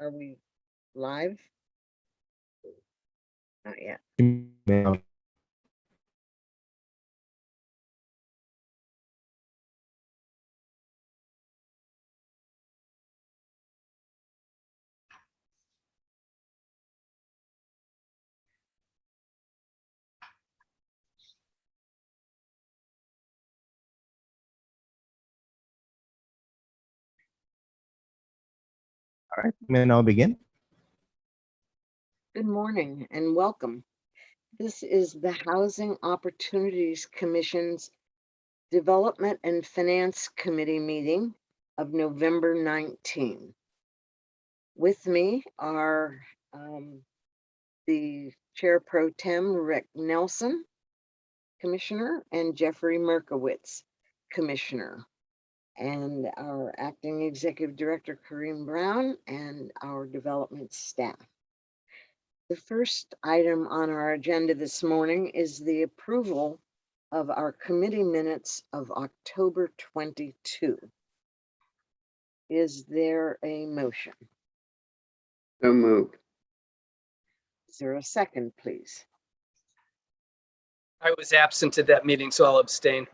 Are we live? Not yet. All right, may I now begin? Good morning and welcome. This is the Housing Opportunities Commission's Development and Finance Committee meeting of November 19. With me are the Chair Pro Tem Rick Nelson, Commissioner, and Jeffrey Merkowitz, Commissioner, and our Acting Executive Director Kareem Brown, and our development staff. The first item on our agenda this morning is the approval of our committee minutes of October 22. Is there a motion? So moved. Is there a second, please? I was absent at that meeting, so I'll abstain.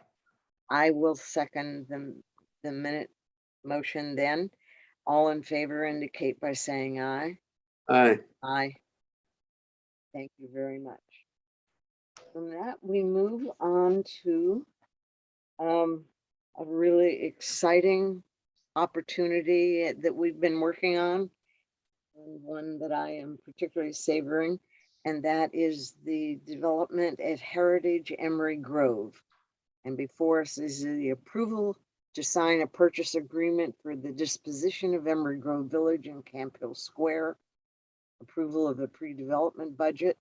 I will second the minute motion then. All in favor indicate by saying aye. Aye. Aye. Thank you very much. From that, we move on to a really exciting opportunity that we've been working on, and one that I am particularly savoring, and that is the development at Heritage Emory Grove. And before us is the approval to sign a purchase agreement for the disposition of Emory Grove Village in Camp Hill Square, approval of the pre-development budget,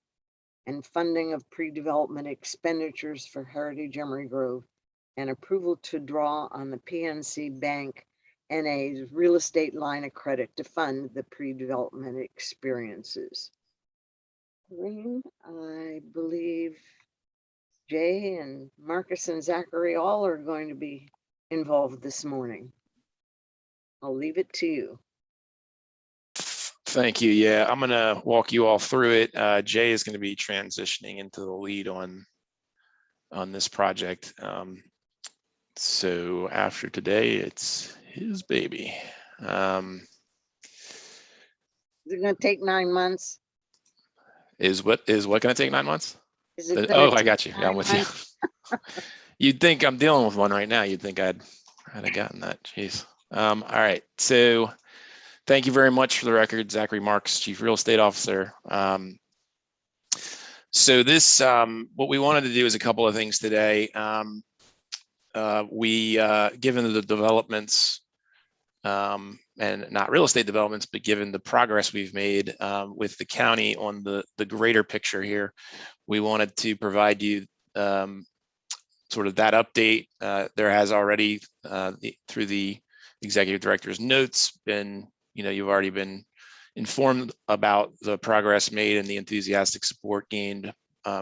and funding of pre-development expenditures for Heritage Emory Grove, and approval to draw on the PNC Bank NA's real estate line of credit to fund the pre-development experiences. Green, I believe Jay and Marcus and Zachary all are going to be involved this morning. I'll leave it to you. Thank you. Yeah, I'm going to walk you all through it. Jay is going to be transitioning into the lead on this project. So after today, it's his baby. Is it going to take 9 months? Is what going to take 9 months? Is it Oh, I got you. Yeah, I'm with you. You'd think I'm dealing with one right now. You'd think I'd have gotten that. Jeez. All right. So thank you very much. For the record, Zachary Marks, Chief Real Estate Officer. So this, what we wanted to do is a couple of things today. Given the developments, and not real estate developments, but given the progress we've made with the county on the greater picture here, we wanted to provide you sort of that update. There has already, through the executive director's notes, been, you've already been informed about the progress made and the enthusiastic support gained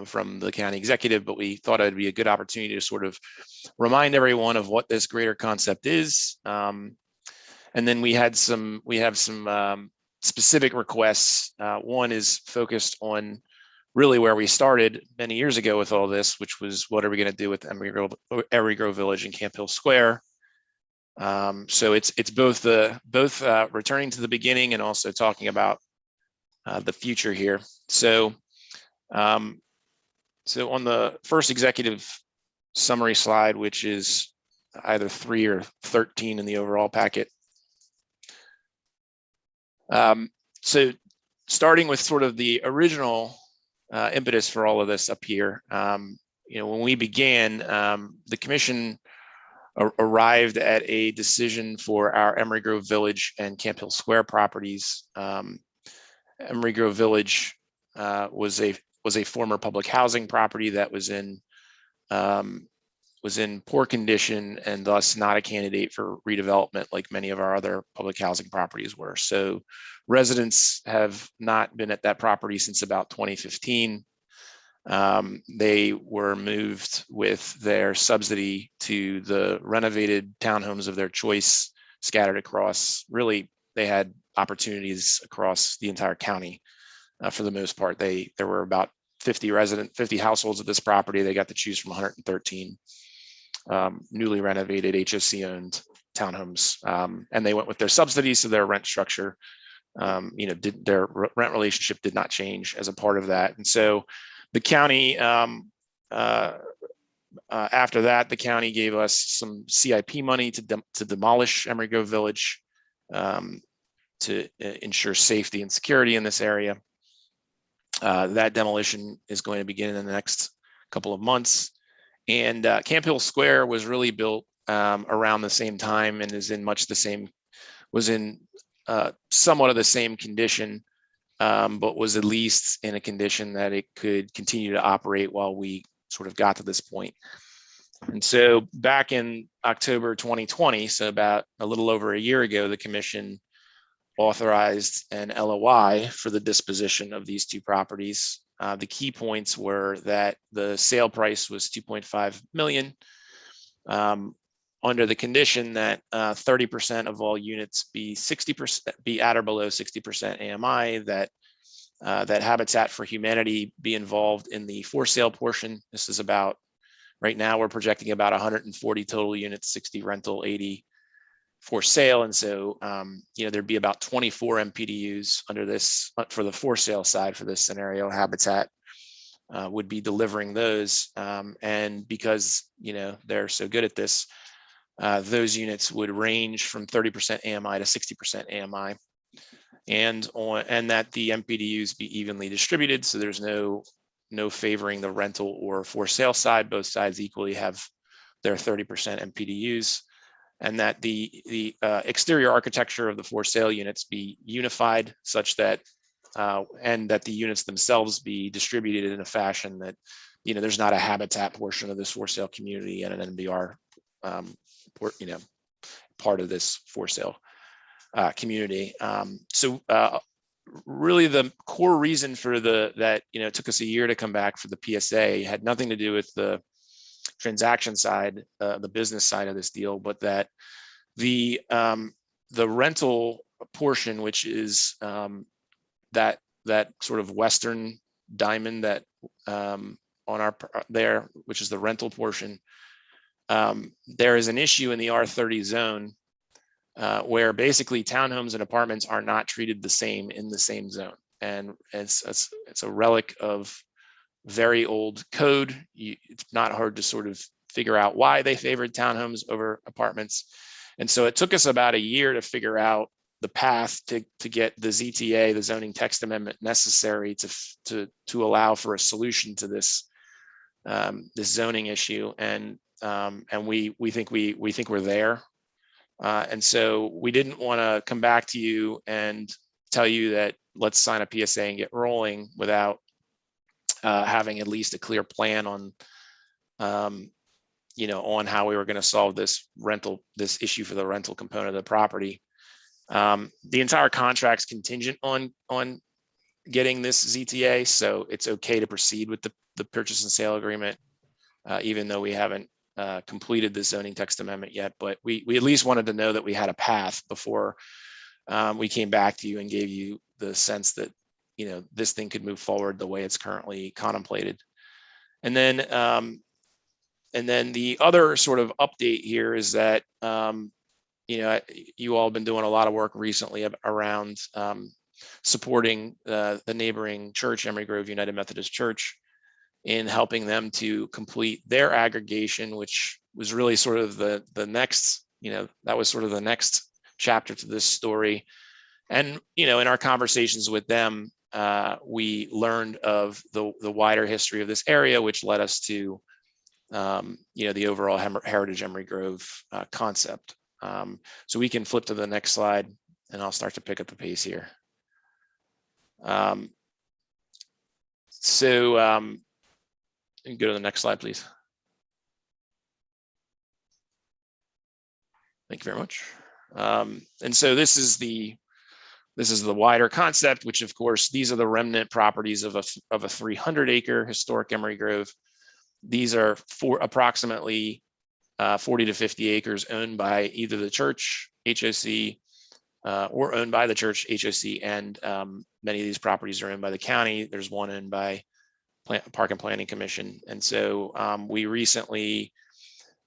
from the county executive, but we thought it'd be a good opportunity to sort of remind everyone of what this greater concept is. And then we have some specific requests. One is focused on really where we started many years ago with all this, which was what are we going to do with Emory Grove Village and Camp Hill Square. So it's both returning to the beginning and also talking about the future here. So on the first executive summary slide, which is either 3 or 13 in the overall packet. So starting with sort of the original impetus for all of this up here, when we began, the commission arrived at a decision for our Emory Grove Village and Camp Hill Square properties. Emory Grove Village was a former public housing property that was in poor condition and thus not a candidate for redevelopment like many of our other public housing properties were. So residents have not been at that property since about 2015. They were moved with their subsidy to the renovated townhomes of their choice scattered across. Really, they had opportunities across the entire county. For the most part, there were about 50 households at this property. They got to choose from 113 newly renovated HOC owned townhomes, and they went with their subsidies, so their rent structure, their rent relationship did not change as a part of that. And so the county, after that, the county gave us some CIP money to demolish Emory Grove Village, to ensure safety and security in this area. That demolition is going to begin in the next couple of months. And Camp Hill Square was really built around the same time and is in was in somewhat of the same condition, but was at least in a condition that it could continue to operate while we sort of got to this point. And so back in October 2020, so about a little over a year ago, the commission authorized an LOI for the disposition of these two properties. The key points were that the sale price was $2.5 million, under the condition that 30% of all units be at or below 60% AMI, that Habitat for Humanity be involved in the for sale portion. This is about, right now we're projecting about 140 total units, 60 rental, 80 for sale. And so, there'd be about 24 MPDUs under this for the for sale side for this scenario. Habitat would be delivering those. And because, they're so good at this, those units would range from 30% AMI to 60% AMI, and that the MPDUs be evenly distributed. So there's no favoring the rental or for sale side. Both sides equally have their 30% MPDUs. And that the exterior architecture of the for sale units be unified such that, and that the units themselves be distributed in a fashion that, there's not a Habitat portion of this for sale community and an NBR, part of this for sale community. So really the core reason for that it took us a year to come back for the PSA had nothing to do with the transaction side, the business side of this deal, but that the rental portion, which is that sort of western diamond that on our there, which is the rental portion, there is an issue in the R30 zone where basically townhomes and apartments are not treated the same in the same zone, and it's a relic of very old code. It's not hard to sort of figure out why they favored townhomes over apartments. And so it took us about a year to figure out the path to get the ZTA, the zoning text amendment, necessary to allow for a solution to this this zoning issue. And we think we're there. And so we didn't want to come back to you and tell you that let's sign a PSA and get rolling without having at least a clear plan on, on how we were going to solve this issue for the rental component of the property. The entire contract's contingent on getting this ZTA, so it's okay to proceed with the purchase and sale agreement, even though we haven't completed the zoning text amendment yet. But we at least wanted to know that we had a path before we came back to you and gave you the sense that this thing could move forward the way it's currently contemplated. And then the other sort of update here is that you all have been doing a lot of work recently around supporting the neighboring church, Emory Grove United Methodist Church, in helping them to complete their aggregation, which was really sort of the next, that was sort of the next chapter to this story. And in our conversations with them, we learned of the wider history of this area, which led us to the overall Heritage Emory Grove concept. So we can flip to the next slide, and I'll start to pick up the pace here. You can go to the next slide, please. Thank you very much. And so this is the wider concept, which of course, these are the remnant properties of a 300-acre historic Emory Grove. These are approximately 40 to 50 acres owned by either the church, HOC, or owned by the church, HOC, and many of these properties are owned by the county. There's one owned by Park and Planning Commission. And so we recently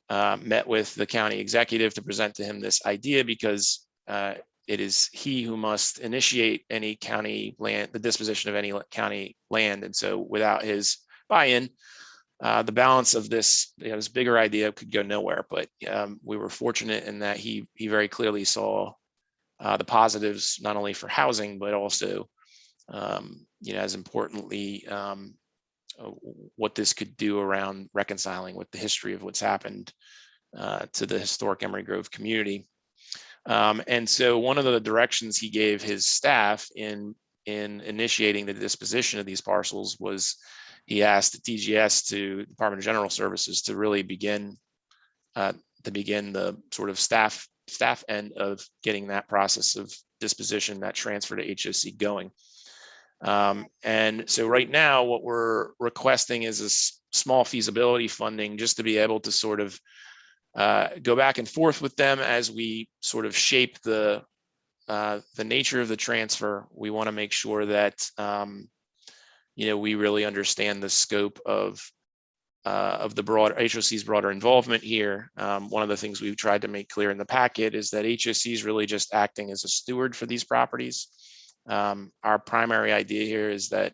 met with the county executive to present to him this idea, because it is he who must initiate any county land, the disposition of any county land. And so without his buy-in, the balance of this, this bigger idea could go nowhere. But we were fortunate in that he very clearly saw the positives, not only for housing, but also, as importantly, what this could do around reconciling with the history of what's happened to the historic Emory Grove community. And so one of the directions he gave his staff in initiating the disposition of these parcels was he asked DGS, to Department of General Services, to really begin the sort of staff end of getting that process of disposition, that transfer to HOC going. And so right now what we're requesting is a small feasibility funding, just to be able to sort of go back and forth with them as we sort of shape the nature of the transfer. We want to make sure that we really understand the scope of the broader HOC's broader involvement here. One of the things we've tried to make clear in the packet is that HOC is really just acting as a steward for these properties. Our primary idea here is that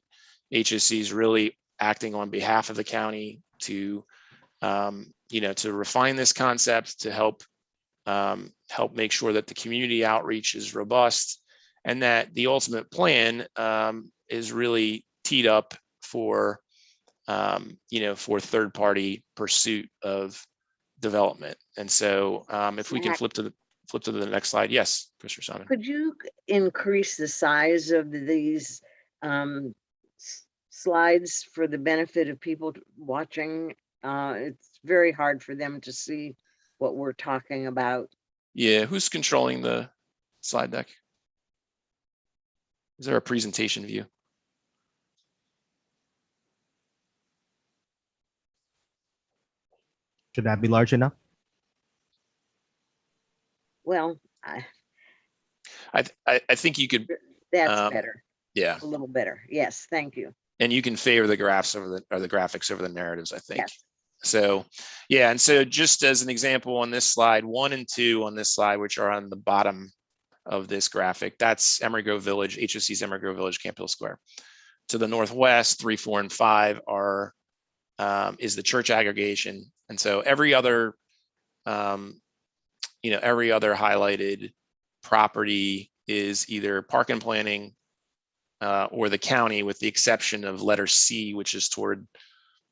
HOC is really acting on behalf of the county to to refine this concept, to help make sure that the community outreach is robust, and that the ultimate plan is really teed up for third-party pursuit of development. And so if we can flip to the next slide. Yes, Mr. Simon. Could you increase the size of these slides for the benefit of people watching? It's very hard for them to see what we're talking about. Yeah, who's controlling the slide deck? Is there a presentation view? Should that be large enough? Well, I think you could. that's better. Yeah, A little better. Yes, thank you. and you can favor the graphs over the graphics over the narratives, I think. Yes. So, yeah, and so just as an example on this slide, 1 and 2 on this slide, which are on the bottom of this graphic, that's Emory Grove Village, HOC's Emory Grove Village, Camp Hill Square. To the northwest, 3, 4, and 5 are is the church aggregation, and so every other highlighted property is either Park and Planning or the county, with the exception of letter C, which is toward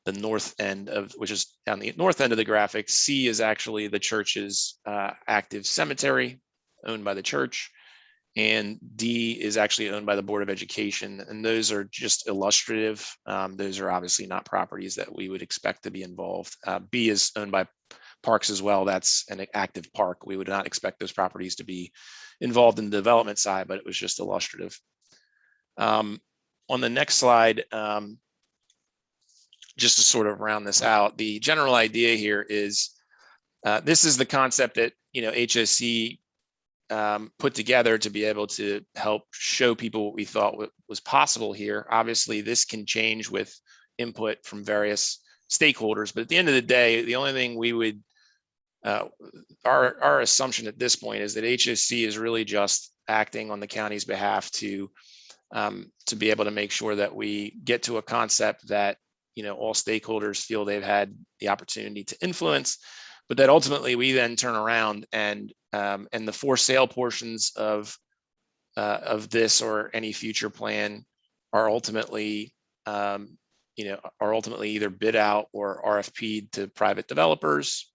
the north end of, which is on the north end of the graphic. C is actually the church's active cemetery owned by the church, and D is actually owned by the Board of Education. And those are just illustrative. Those are obviously not properties that we would expect to be involved. B is owned by Parks as well. That's an active park. We would not expect those properties to be involved in the development side, but it was just illustrative. On the next slide, just to sort of round this out, the general idea here is this is the concept that HOC put together to be able to help show people what we thought was possible here. Obviously, this can change with input from various stakeholders, but at the end of the day, the only thing we would our assumption at this point is that HOC is really just acting on the county's behalf to be able to make sure that we get to a concept that all stakeholders feel they've had the opportunity to influence, but that ultimately we then turn around and the for sale portions of this or any future plan are ultimately either bid out or RFP'd to private developers.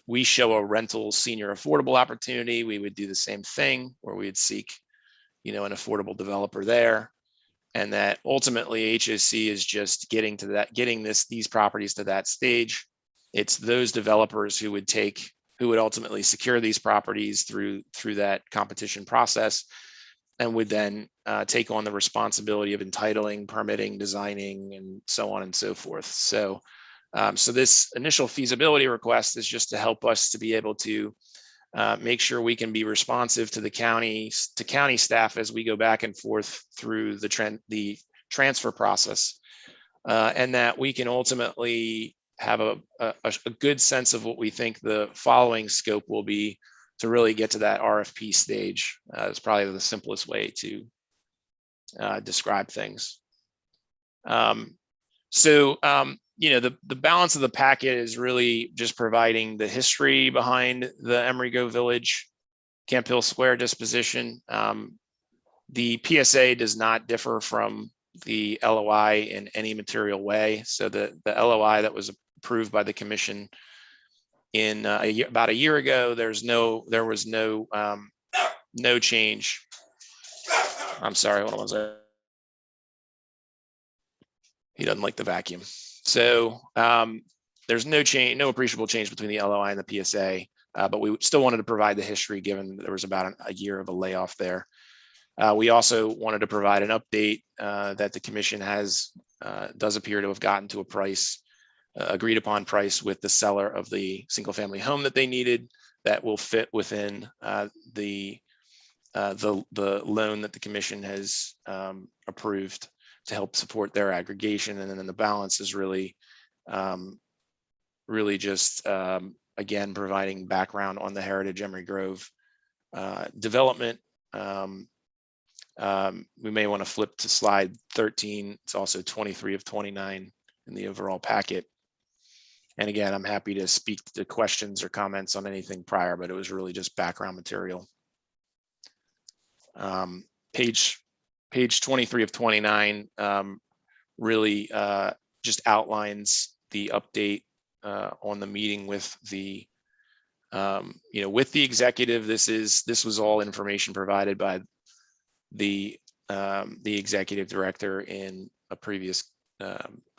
We show a rental senior affordable opportunity. We would do the same thing, where we would seek an affordable developer there. And that ultimately HOC is just getting these properties to that stage. It's those developers who would ultimately secure these properties through that competition process, and would then take on the responsibility of entitling, permitting, designing, and so on and so forth. So this initial feasibility request is just to help us to be able to make sure we can be responsive to the county staff as we go back and forth through the transfer process, and that we can ultimately have a good sense of what we think the following scope will be to really get to that RFP stage. It's probably the simplest way to describe things. The balance of the packet is really just providing the history behind the Emory Grove Village Camp Hill Square disposition. The PSA does not differ from the LOI in any material way. So the LOI that was approved by the commission in about a year ago, there was no change. I'm sorry, hold on one second. He doesn't like the vacuum. So there's no change, no appreciable change between the LOI and the PSA, but we still wanted to provide the history given there was about a year of a layoff there. We also wanted to provide an update that the commission does appear to have gotten to a price, agreed upon price with the seller of the single family home that they needed that will fit within the loan that the commission has approved to help support their aggregation. And then the balance is really just, again, providing background on the Heritage Emory Grove development. We may want to flip to slide 13. It's also 23 of 29 in the overall packet. And again, I'm happy to speak to questions or comments on anything prior, but it was really just background material. Page 23 of 29 really just outlines the update on the meeting with the with the executive. This was all information provided by the executive director in a previous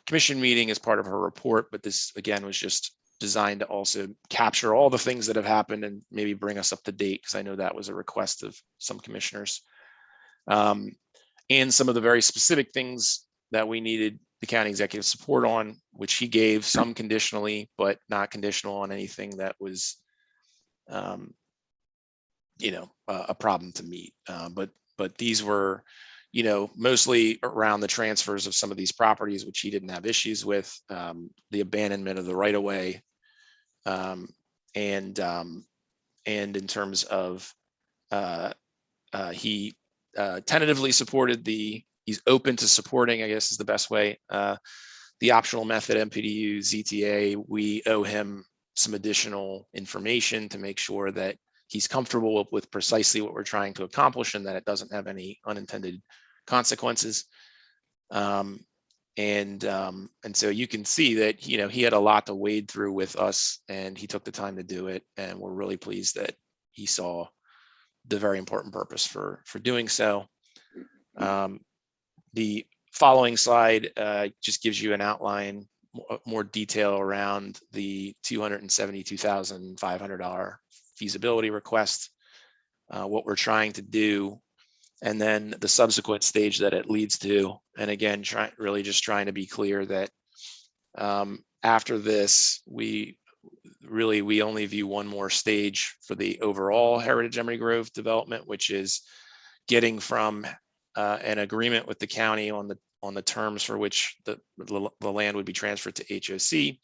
commission meeting as part of her report, but this again was just designed to also capture all the things that have happened and maybe bring us up to date, because I know that was a request of some commissioners. And some of the very specific things that we needed the county executive support on, which he gave, some conditionally, but not conditional on anything that was, a problem to meet. But these were, mostly around the transfers of some of these properties, which he didn't have issues with, the abandonment of the right of way, and in terms of he tentatively supported he's open to supporting, I guess is the best way, the optional method MPDU ZTA. We owe him some additional information to make sure that he's comfortable with precisely what we're trying to accomplish and that it doesn't have any unintended consequences. And so you can see that, he had a lot to wade through with us and he took the time to do it. And we're really pleased that he saw the very important purpose for doing so. The following slide just gives you an outline, more detail around the $272,500 feasibility request, what we're trying to do, and then the subsequent stage that it leads to. And again, really just trying to be clear that after this, we only view one more stage for the overall Heritage Emory Grove development, which is getting from an agreement with the county on the terms for which the land would be transferred to HOC,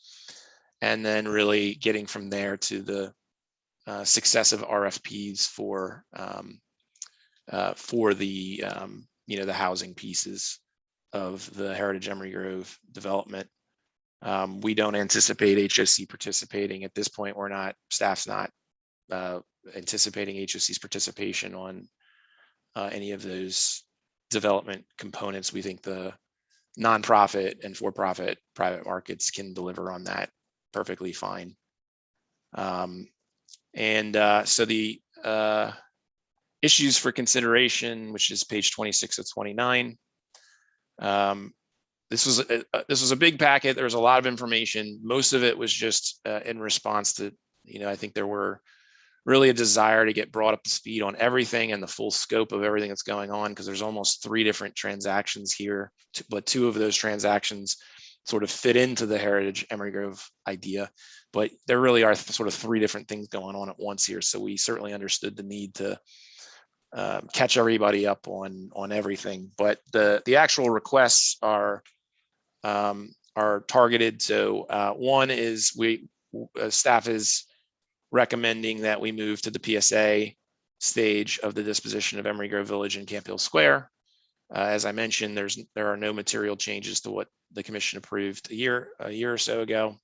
and then really getting from there to the successive RFPs for the housing pieces of the Heritage Emory Grove development. We don't anticipate HOC participating at this point. Staff's not anticipating HOC's participation on any of those development components. We think the nonprofit and for-profit private markets can deliver on that perfectly fine. So the issues for consideration, which is page 26 of 29. This was a big packet. There was a lot of information. Most of it was just in response to, I think there were really a desire to get brought up to speed on everything and the full scope of everything that's going on, because there's almost 3 different transactions here, but 2 of those transactions sort of fit into the Heritage Emory Grove idea. But there really are sort of three different things going on at once here. So we certainly understood the need to catch everybody up on everything. But the actual requests are targeted. So one is staff is recommending that we move to the PSA stage of the disposition of Emory Grove Village and Camp Hill Square. As I mentioned, there are no material changes to what the commission approved a year or so ago.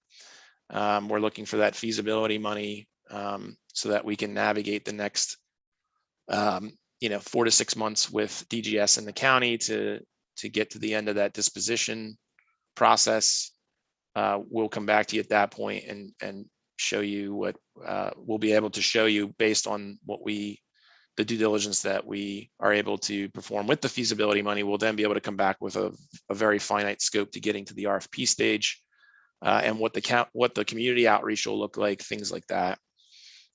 We're looking for that feasibility money so that we can navigate the next 4 to 6 months with DGS in the county to get to the end of that disposition process. We'll come back to you at that point and show you what we'll be able to show you based on the due diligence that we are able to perform with the feasibility money. We'll then be able to come back with a very finite scope to getting to the RFP stage and what the community outreach will look like, things like that.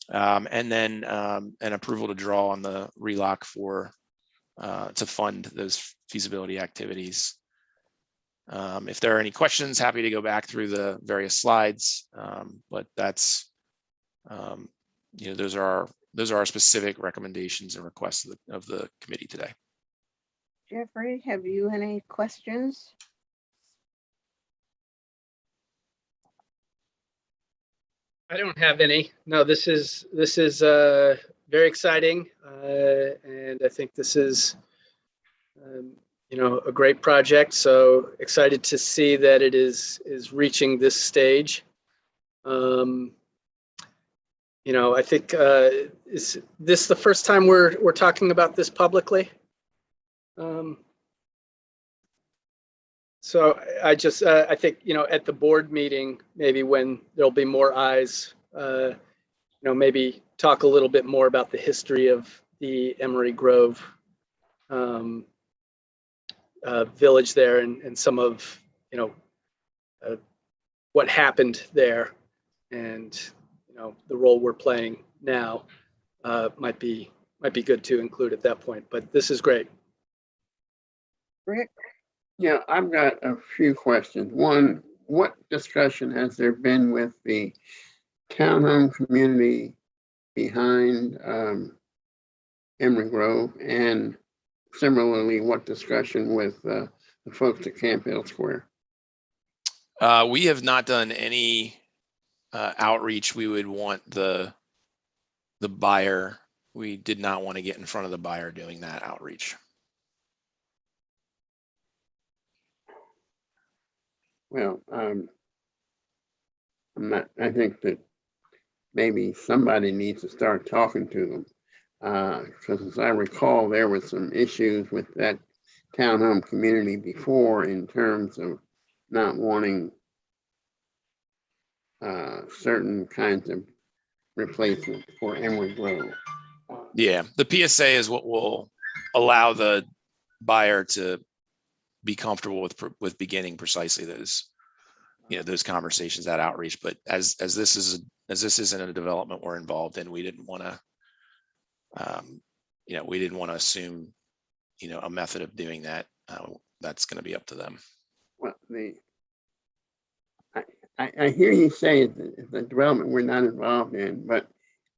And then an approval to draw on the RELOC to fund those feasibility activities. If there are any questions, happy to go back through the various slides, but that's those are our specific recommendations and requests of the committee today. Jeffrey, have you any questions? I don't have any. No, this is very exciting, and I think this is a great project. So excited to see that it is reaching this stage. I think is this the first time we're talking about this publicly? So I think, at the board meeting, maybe when there'll be more eyes, maybe talk a little bit more about the history of the Emory Grove village there and some of, what happened there and, the role we're playing now might be good to include at that point, but this is great. Rick? Yeah, I've got a few questions. One, what discussion has there been with the townhome community behind Emory Grove? And similarly, what discussion with the folks at Camp Hill Square? We have not done any outreach. We would want the buyer. We did not want to get in front of the buyer doing that outreach. Well, I think that maybe somebody needs to start talking to them. Because as I recall, there were some issues with that townhome community before in terms of not wanting certain kinds of replacement for Emory Grove. Yeah, the PSA is what will allow the buyer to be comfortable with beginning precisely those conversations, that outreach. But as this isn't a development we're involved in, we didn't want to assume a method of doing that. That's going to be up to them. Well, I hear you say it's a development we're not involved in, but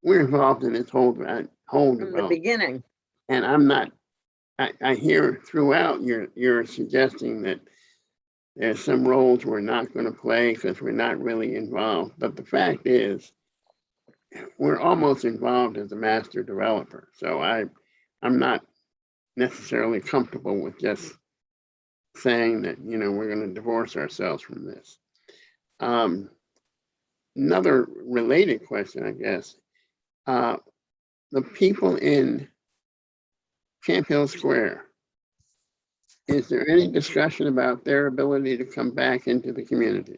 we're involved in this whole From development. the beginning. And I'm not. I hear throughout you're suggesting that there's some roles we're not going to play because we're not really involved. But the fact is, we're almost involved as a master developer. So I'm not necessarily comfortable with just saying that we're going to divorce ourselves from this. Another related question, I guess. The people in Camp Hill Square, is there any discussion about their ability to come back into the community?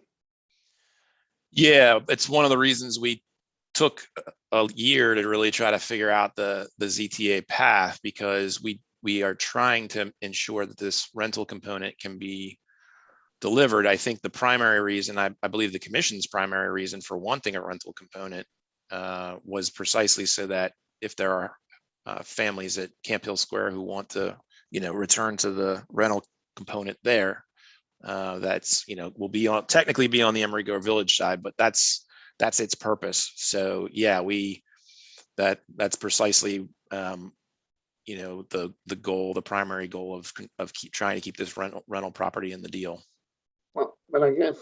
Yeah, it's one of the reasons we took a year to really try to figure out the ZTA path, because we are trying to ensure that this rental component can be delivered. I think the primary reason, I believe the commission's primary reason for wanting a rental component was precisely so that if there are families at Camp Hill Square who want to, return to the rental component there, That's, will be on, technically be on the Emory Grove Village side, but that's its purpose. So yeah, that's precisely, the goal, the primary goal of trying to keep this rental property in the deal. Well, but I guess,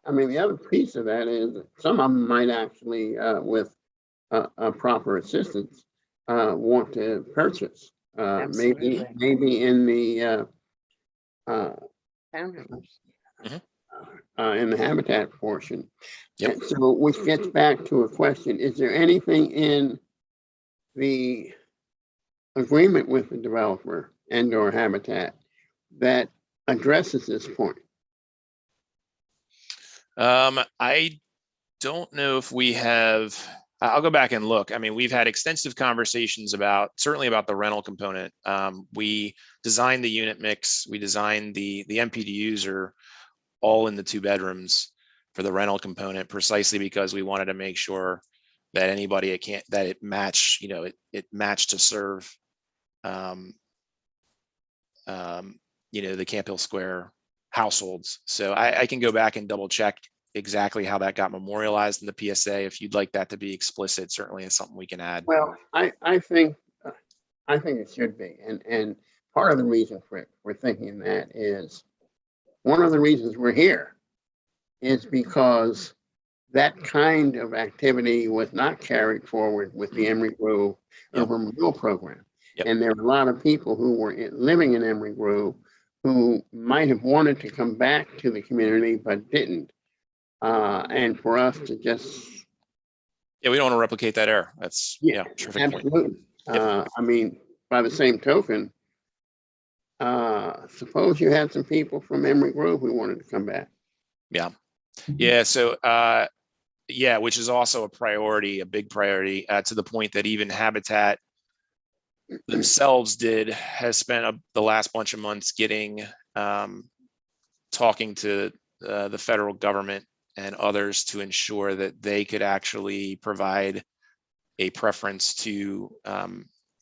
I mean, the other piece of that is that some of them might actually, with proper assistance, want to purchase. Absolutely. Maybe in the Townhomes. in the habitat portion. Yep. And so, which gets back to a question: is there anything in the agreement with the developer and/or habitat that addresses this point? I don't know if we have. I'll go back and look. I mean, we've had extensive conversations certainly about the rental component. We designed the unit mix. We designed the MPDUs are all in the 2 bedrooms for the rental component, precisely because we wanted to make sure that anybody it matched, it matched to serve, the Camp Hill Square households. So I can go back and double check exactly how that got memorialized in the PSA. If you'd like that to be explicit, certainly it's something we can add. Well, I think it should be, and part of the reason for thinking that is one of the reasons we're here is because that kind of activity was not carried forward with the Emory Grove Urban Renewal Program. Yep. And there were a lot of people who were living in Emory Grove who might have wanted to come back to the community but didn't. And for us to just Yeah, we don't want to replicate that error. That's terrific point. absolutely. Yep. I mean, by the same token, suppose you had some people from Emory Grove who wanted to come back. Yeah. So, which is also a big priority, to the point that even Habitat themselves has spent the last bunch of months talking to the federal government and others to ensure that they could actually provide a preference to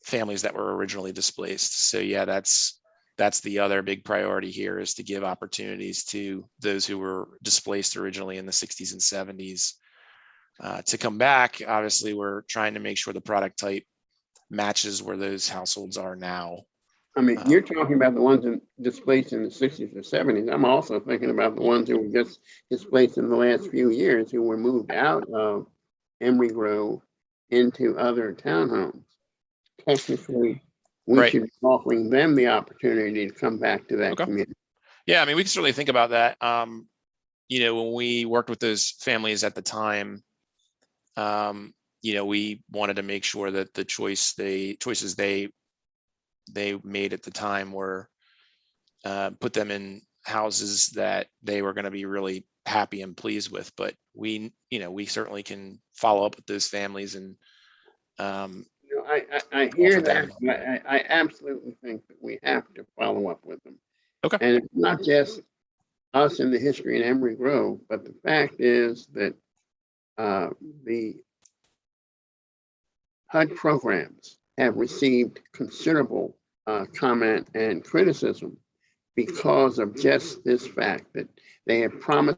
families that were originally displaced. So yeah, that's the other big priority here, is to give opportunities to those who were displaced originally in the 60s and 70s to come back. Obviously, we're trying to make sure the product type matches where those households are now. I mean, you're talking about the ones displaced in the 60s or 70s. I'm also thinking about the ones who were just displaced in the last few years, who were moved out of Emory Grove into other townhomes. Technically, we Right. should be offering them the opportunity to come back to that Okay. community. Yeah, I mean, we can certainly think about that. When we worked with those families at the time, we wanted to make sure that the choices they made at the time were put them in houses that they were going to be really happy and pleased with. But we certainly can follow up with those families and I hear offer that. them. I absolutely think that we have to follow up with them. Okay. And it's not just us in the history in Emory Grove, but the fact is that the HUD programs have received considerable comment and criticism because of just this fact that they have promised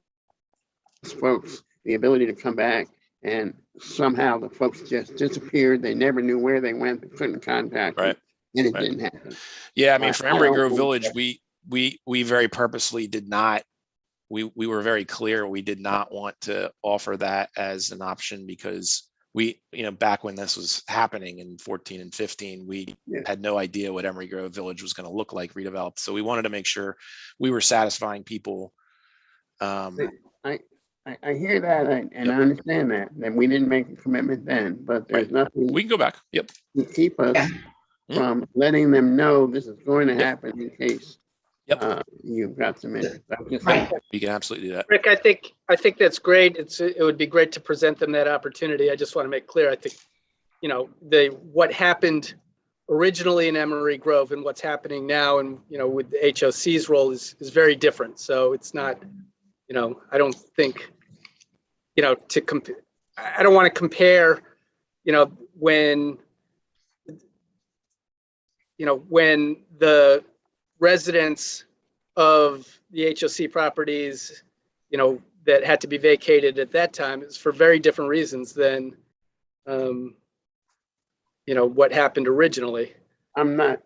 folks the ability to come back, and somehow the folks just disappeared. They never knew where they went. They couldn't contact them, and it didn't happen. Yeah, I mean, for Emory Grove think Village, that- we very purposely did not. We were very clear we did not want to offer that as an option, because back when this was happening in 14 and 15, we had no idea what Emory Grove Village was going to look like redeveloped. So we wanted to make sure we were satisfying people. I hear that, and I understand that we didn't make a commitment then, but there's nothing We can go back. Yep. to keep us from letting them know this is going to happen in case you've got some interest. We can absolutely do that. Rick, I think that's great. It would be great to present them that opportunity. I just want to make clear, I think, what happened originally in Emory Grove and what's happening now, and with the HOC's role is very different. So it's not, I don't think, I don't want to compare, when the residents of the HOC properties, you know, that had to be vacated at that time is for very different reasons than, you know, what happened originally. I'm not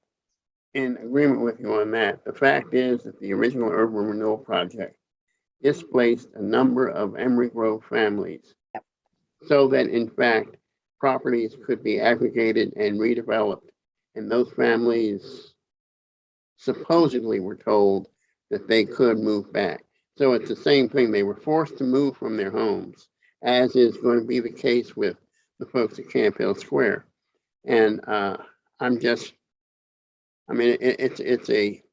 in agreement with you on that. The fact is that the original urban renewal project displaced a number of Emory Grove families so that in fact properties could be aggregated and redeveloped. And those families supposedly were told that they could move back. So it's the same thing. They were forced to move from their homes, as is going to be the case with the folks at Camp Hill Square. And it's a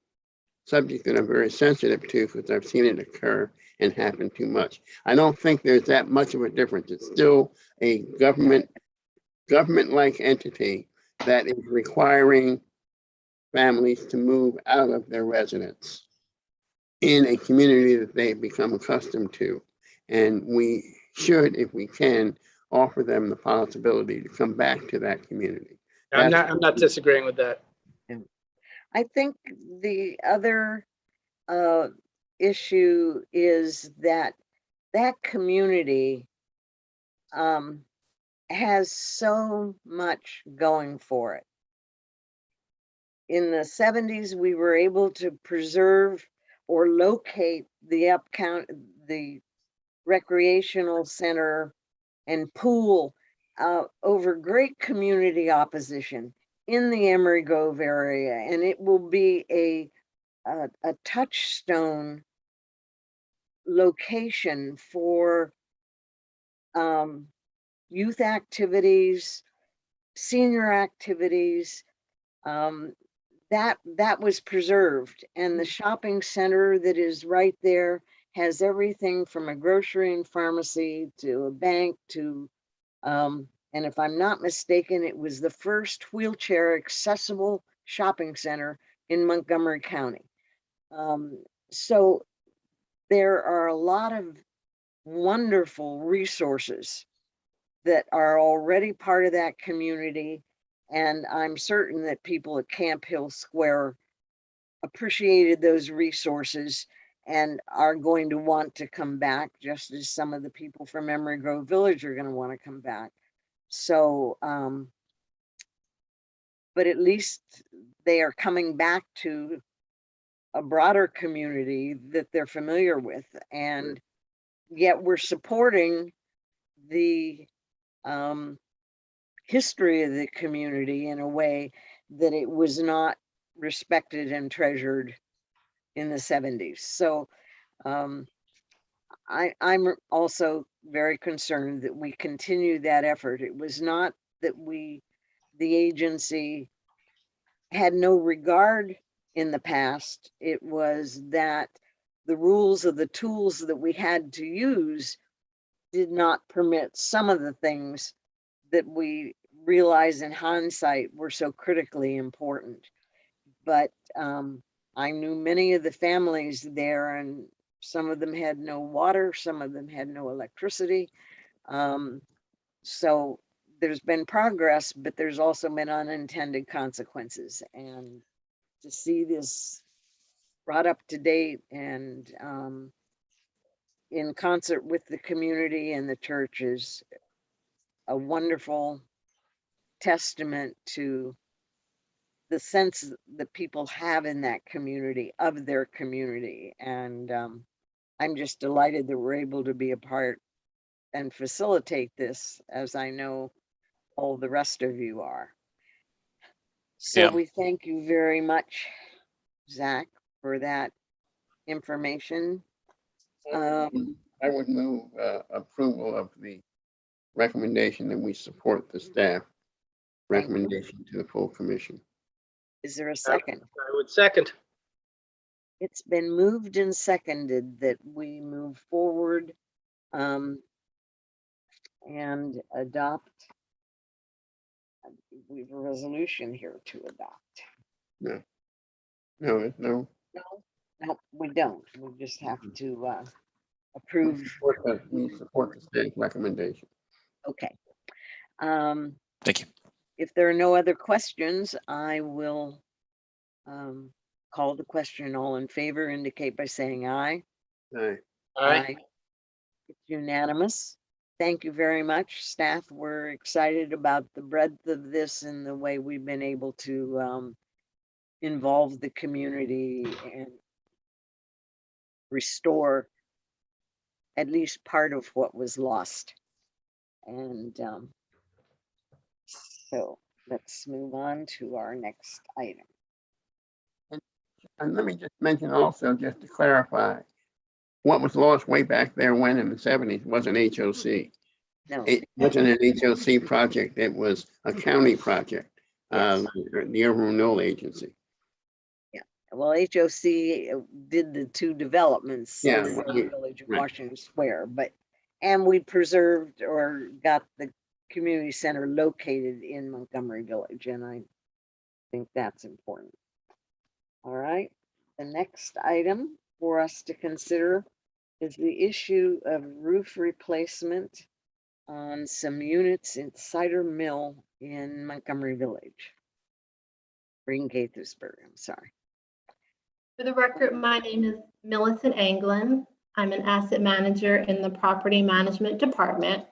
subject that I'm very sensitive to because I've seen it occur and happen too much. I don't think there's that much of a difference. It's still a government-like entity that is requiring families to move out of their residence in a community that they've become accustomed to. And we should, if we can, offer them the possibility to come back to that community. I'm not disagreeing with that. I think the other issue is that community has so much going for it. In the 70s, we were able to preserve or locate the recreational center and pool over great community opposition in the Emory Grove area, and it will be a touchstone location for youth activities, senior activities. That was preserved, and the shopping center that is right there has everything from a grocery and pharmacy to a bank to and if I'm not mistaken, it was the first wheelchair accessible shopping center in Montgomery County. So there are a lot of wonderful resources that are already part of that community. And I'm certain that people at Camp Hill Square appreciated those resources and are going to want to come back, just as some of the people from Emory Grove Village are going to want to come back. So, but at least they are coming back to a broader community that they're familiar with, and yet we're supporting the history of the community in a way that it was not respected and treasured in the 70s. So I'm also very concerned that we continue that effort. It was not that the agency had no regard in the past. It was that the rules of the tools that we had to use did not permit some of the things that we realize in hindsight were so critically important. But I knew many of the families there, and some of them had no water, some of them had no electricity. So there's been progress, but there's also been unintended consequences. And to see this brought up to date and in concert with the community and the church is a wonderful testament to the sense that people have in that community, of their community. And I'm just delighted that we're able to be a part and facilitate this, as I know all the rest of you are. So we thank you very much, Zach, for that information. I would move approval of the recommendation that we support the staff recommendation to the full commission. Is there a second? I would second. It's been moved and seconded that we move forward and adopt. We have a resolution here to adopt. No, No, we don't. We just have to approve. we support the staff recommendation. Okay. Thank you. If there are no other questions, I will Call the question. All in favor indicate by saying aye. Aye. All right. It's unanimous. Thank you very much, staff. We're excited about the breadth of this and the way we've been able to involve the community and restore at least part of what was lost. And so let's move on to our next item. And let me just mention also, just to clarify, what was lost way back there when in the 70s wasn't HOC. No, It wasn't an HOC project. It was a county project, Yes. the Urban Renewal Agency. well, HOC did the two developments Yeah, in the well, Village of right. Washington Square, and we preserved or got the community center located in Montgomery Village, and I think that's important. All right, the next item for us to consider is the issue of roof replacement on some units in Cider Mill in Montgomery Village. Green Gaithersburg, I'm sorry. For the record, my name is Millicent Anglin. I'm an asset manager in the Property Management Department,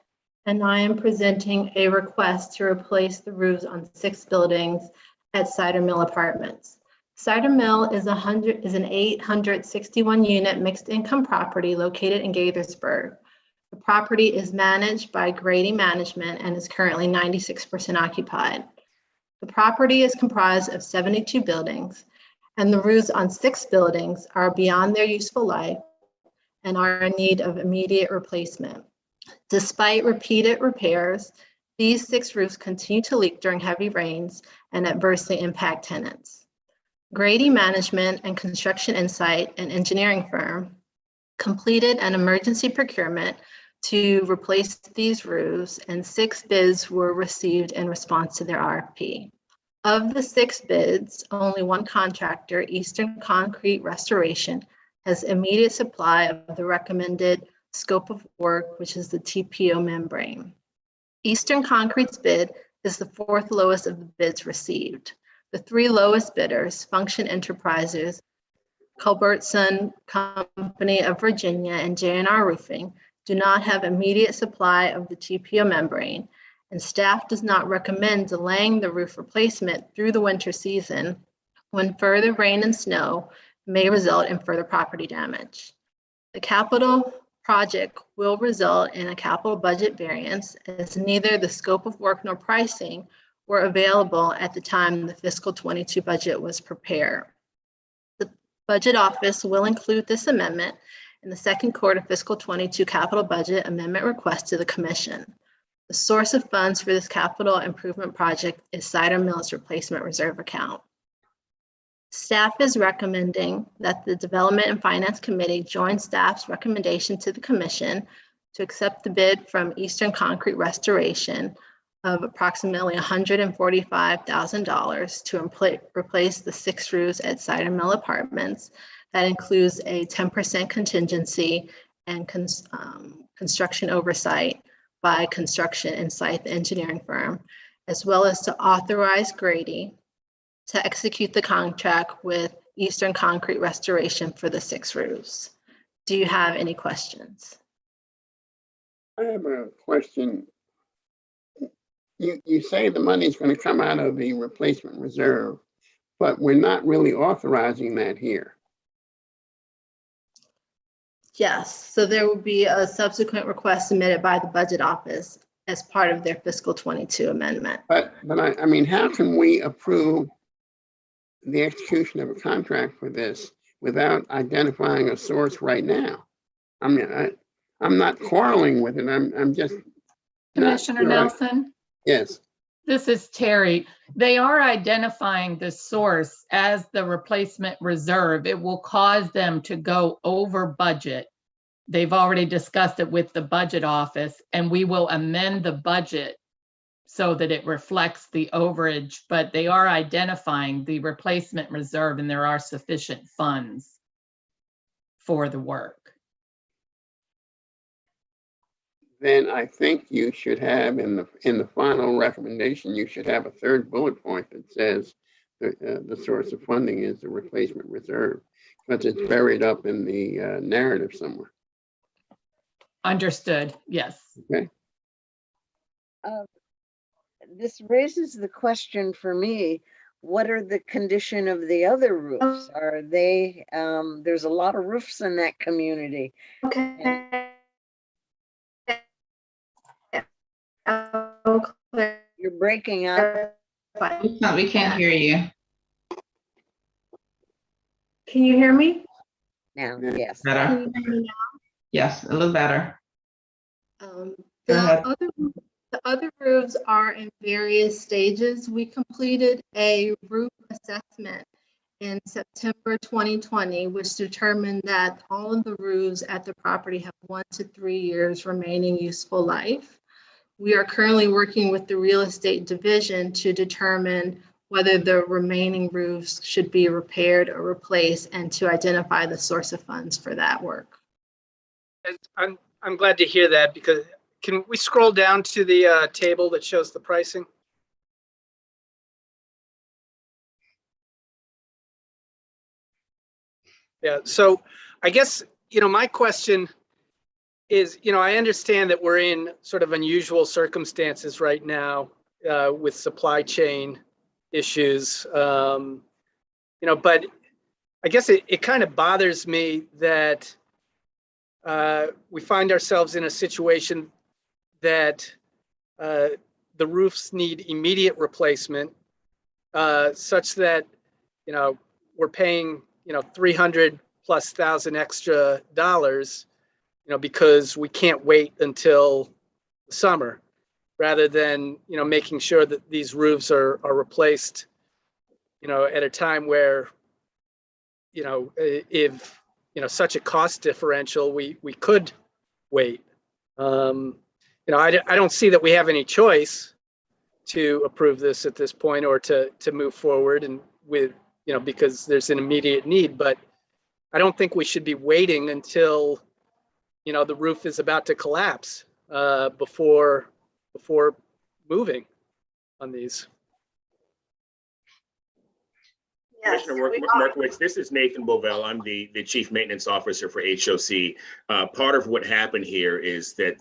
and I am presenting a request to replace the roofs on 6 buildings at Cider Mill Apartments. Cider Mill is an 861 unit mixed income property located in Gaithersburg. The property is managed by Grady Management and is currently 96% occupied. The property is comprised of 72 buildings, and the roofs on 6 buildings are beyond their useful life and are in need of immediate replacement. Despite repeated repairs, these 6 roofs continue to leak during heavy rains and adversely impact tenants. Grady Management and Construction Insight, an engineering firm, completed an emergency procurement to replace these roofs, and 6 bids were received in response to their RFP. Of the 6 bids, only one contractor, Eastern Concrete Restoration, has immediate supply of the recommended scope of work, which is the TPO membrane. Eastern Concrete's bid is the 4th lowest of the bids received. The 3 lowest bidders, Function Enterprises, Culbertson Company of Virginia, and J&R Roofing, do not have immediate supply of the TPO membrane, and staff does not recommend delaying the roof replacement through the winter season when further rain and snow may result in further property damage. The capital project will result in a capital budget variance, as neither the scope of work nor pricing were available at the time the fiscal 22 budget was prepared. The budget office will include this amendment in the second quarter fiscal 22 capital budget amendment request to the commission. The source of funds for this capital improvement project is Cider Mill's replacement reserve account. Staff is recommending that the Development and Finance Committee join staff's recommendation to the commission to accept the bid from Eastern Concrete Restoration of approximately $145,000 to replace the 6 roofs at Cider Mill Apartments. That includes a 10% contingency and construction oversight by Construction Insight, the engineering firm, as well as to authorize Grady to execute the contract with Eastern Concrete Restoration for the 6 roofs. Do you have any questions? I have a question. You say the money is going to come out of the replacement reserve, but we're not really authorizing that here. Yes, so there will be a subsequent request submitted by the budget office as part of their fiscal 22 amendment. But I mean, how can we approve the execution of a contract for this without identifying a source right now? I mean, I'm not quarreling with it. I'm just. Commissioner Nelson, Yes. this is Terry. They are identifying the source as the replacement reserve. It will cause them to go over budget. They've already discussed it with the budget office, and we will amend the budget so that it reflects the overage, but they are identifying the replacement reserve, and there are sufficient funds for the work. Then I think you should have in the final recommendation, you should have a 3rd bullet point that says the source of funding is the replacement reserve, but it's buried up in the narrative somewhere. Understood, yes. This raises the question for me, what are the condition of the other roofs? Are they, there's a lot of roofs in that community. Okay. You're breaking up No, we can't hear you. Can you hear me? now, Yeah. yes. Can Better. you hear me Yes, a little better. now? Go ahead. The other roofs are in various stages. We completed a roof assessment in September 2020, which determined that all of the roofs at the property have 1 to 3 years remaining useful life. We are currently working with the real estate division to determine whether the remaining roofs should be repaired or replaced and to identify the source of funds for that work. And I'm glad to hear that, because can we scroll down to the table that shows the pricing? Yeah, so I guess, my question is, I understand that we're in sort of unusual circumstances right now with supply chain issues, but I guess it kind of bothers me that we find ourselves in a situation that the roofs need immediate replacement, such that, we're paying, 300,000+ extra dollars, because we can't wait until the summer, rather than, making sure that these roofs are replaced, at a time where, if, such a cost differential, we could wait. I don't see that we have any choice to approve this at this point, or to move forward and with, because there's an immediate need, but I don't think we should be waiting until, the roof is about to collapse before moving on these. Yes, Commissioner Markowitz, this is Nathan Bovell. I'm the Chief Maintenance Officer for HOC. Part of what happened here is that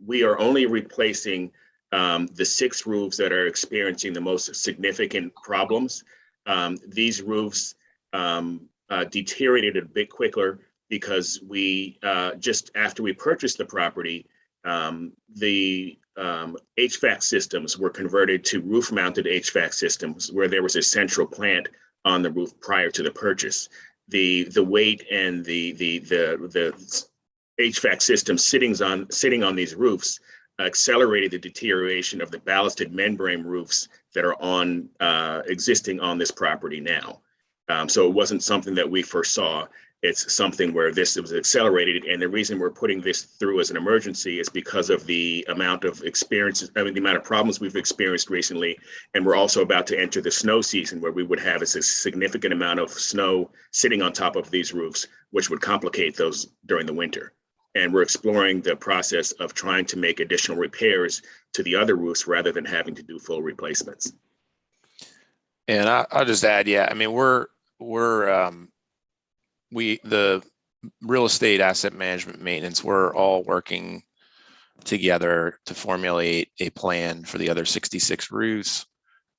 we are only replacing the 6 roofs that are experiencing the most significant problems. These roofs deteriorated a bit quicker because we, just after we purchased the property, the HVAC systems were converted to roof-mounted HVAC systems, where there was a central plant on the roof prior to the purchase. The weight and the HVAC system sitting on these roofs accelerated the deterioration of the ballasted membrane roofs that are on existing on this property now. So it wasn't something that we foresaw. It's something where this was accelerated, and the reason we're putting this through as an emergency is because of the amount of experiences, the amount of problems we've experienced recently. And we're also about to enter the snow season, where we would have a significant amount of snow sitting on top of these roofs, which would complicate those during the winter. And we're exploring the process of trying to make additional repairs to the other roofs rather than having to do full replacements. And I'll just add, yeah, I mean, the real estate asset management maintenance, we're all working together to formulate a plan for the other 66 roofs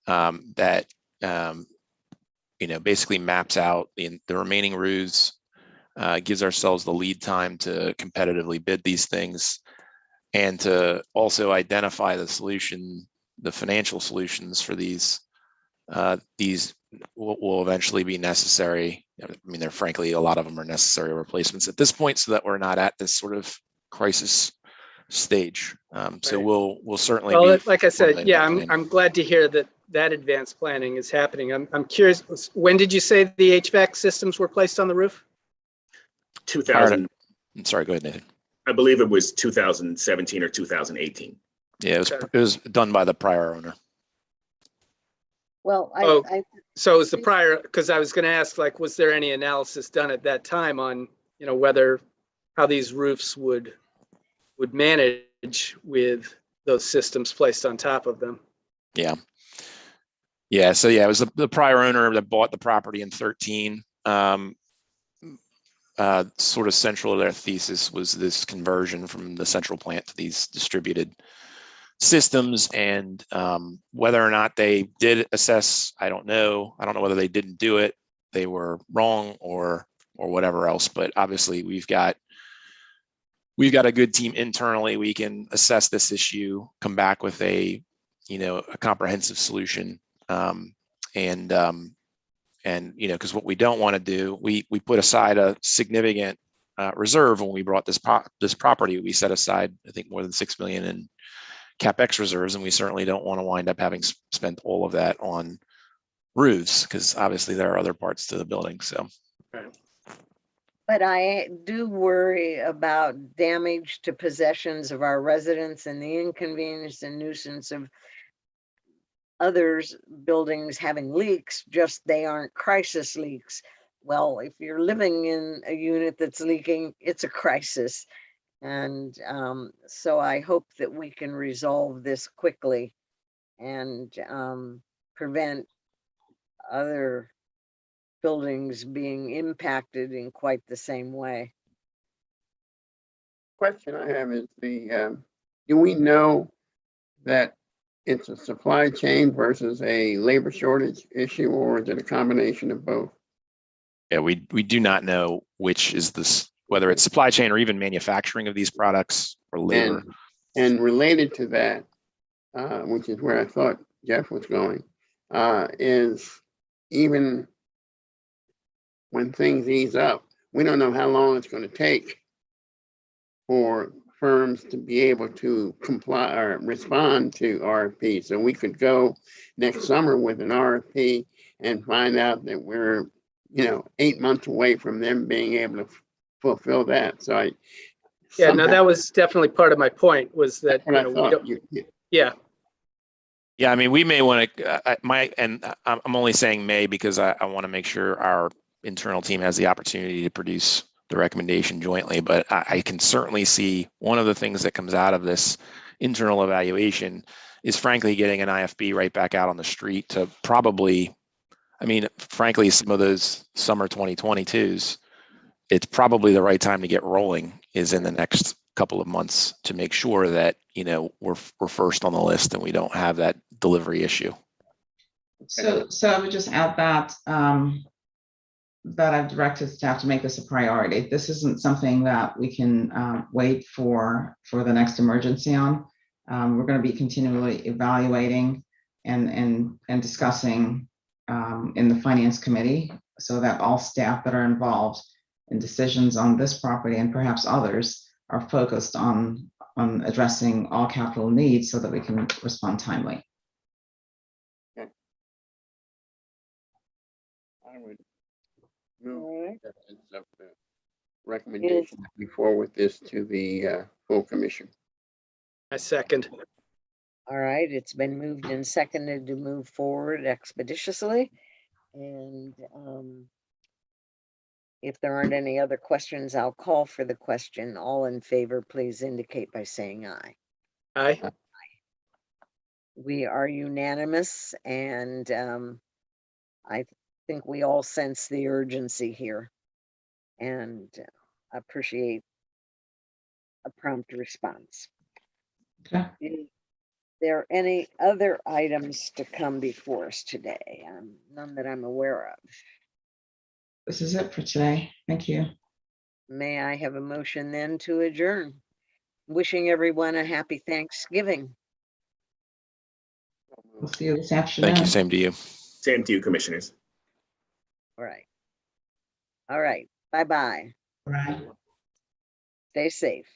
that, basically maps out the remaining roofs, gives ourselves the lead time to competitively bid these things, and to also identify the financial solutions for these will eventually be necessary. I mean, frankly, a lot of them are necessary replacements at this point, so that we're not at this sort of crisis stage. So we'll certainly be. Like I said, formulating yeah, that plan. I'm glad to hear that advanced planning is happening. I'm curious, when did you say the HVAC systems were placed on the roof? 2000. I'm sorry, go ahead, Nathan. I believe it was 2017 or 2018. Yeah, it was done by the prior owner. Well, So it was the prior, because I was going to ask, like, was there any analysis done at that time on, how these roofs would manage with those systems placed on top of them? Yeah. Yeah, so yeah, it was the prior owner that bought the property in 13. Sort of central to their thesis was this conversion from the central plant to these distributed systems, and whether or not they did assess, I don't know. I don't know whether they didn't do it, they were wrong, or whatever else. But obviously, we've got a good team internally. We can assess this issue, come back with a comprehensive solution, and because what we don't want to do, we put aside a significant reserve when we brought this property. We set aside, I think, more than $6 million in CapEx reserves, and we certainly don't want to wind up having spent all of that on roofs, because obviously there are other parts to the building. So, But I do worry about damage to possessions of our residents and the inconvenience and nuisance of others' buildings having leaks, just they aren't crisis leaks. Well, if you're living in a unit that's leaking, it's a crisis. And so I hope that we can resolve this quickly and prevent other buildings being impacted in quite the same way. Question I have is do we know that it's a supply chain versus a labor shortage issue, or is it a combination of both? yeah, we do not know which is this, whether it's supply chain or even manufacturing of these products or labor. And related to that, which is where I thought Jeff was going, is even when things ease up, we don't know how long it's going to take for firms to be able to comply or respond to RFPs. So we could go next summer with an RFP and find out that we're, 8 months away from them being able to fulfill that. So that was definitely part of my point, was that, what I we thought. don't, yeah, Yeah, I mean, we may want to, I'm only saying may because I want to make sure our internal team has the opportunity to produce the recommendation jointly, but I can certainly see one of the things that comes out of this internal evaluation is frankly getting an IFB right back out on the street to probably, frankly, some of those summer 2022s, it's probably the right time to get rolling is in the next couple of months to make sure that, we're first on the list and we don't have that delivery issue. So I would just add that I've directed staff to make this a priority. This isn't something that we can wait for the next emergency on. We're going to be continually evaluating and discussing in the finance committee, so that all staff that are involved in decisions on this property and perhaps others are focused on addressing all capital needs so that we can respond timely. I would move the recommendation that we forward this to the full commission. I second. All right, it's been moved and seconded to move forward expeditiously. And if there aren't any other questions, I'll call for the question. All in favor, please indicate by saying aye. Aye. We are unanimous, and I think we all sense the urgency here and appreciate a prompt response. Okay. Is there any other items to come before us today? None that I'm aware of. This is it for today. Thank you. May I have a motion then to adjourn? Wishing everyone a happy Thanksgiving. We'll see you this afternoon. Thank you. Same to you. Same to you, commissioners. All right. All right. Bye-bye. Right. Stay safe.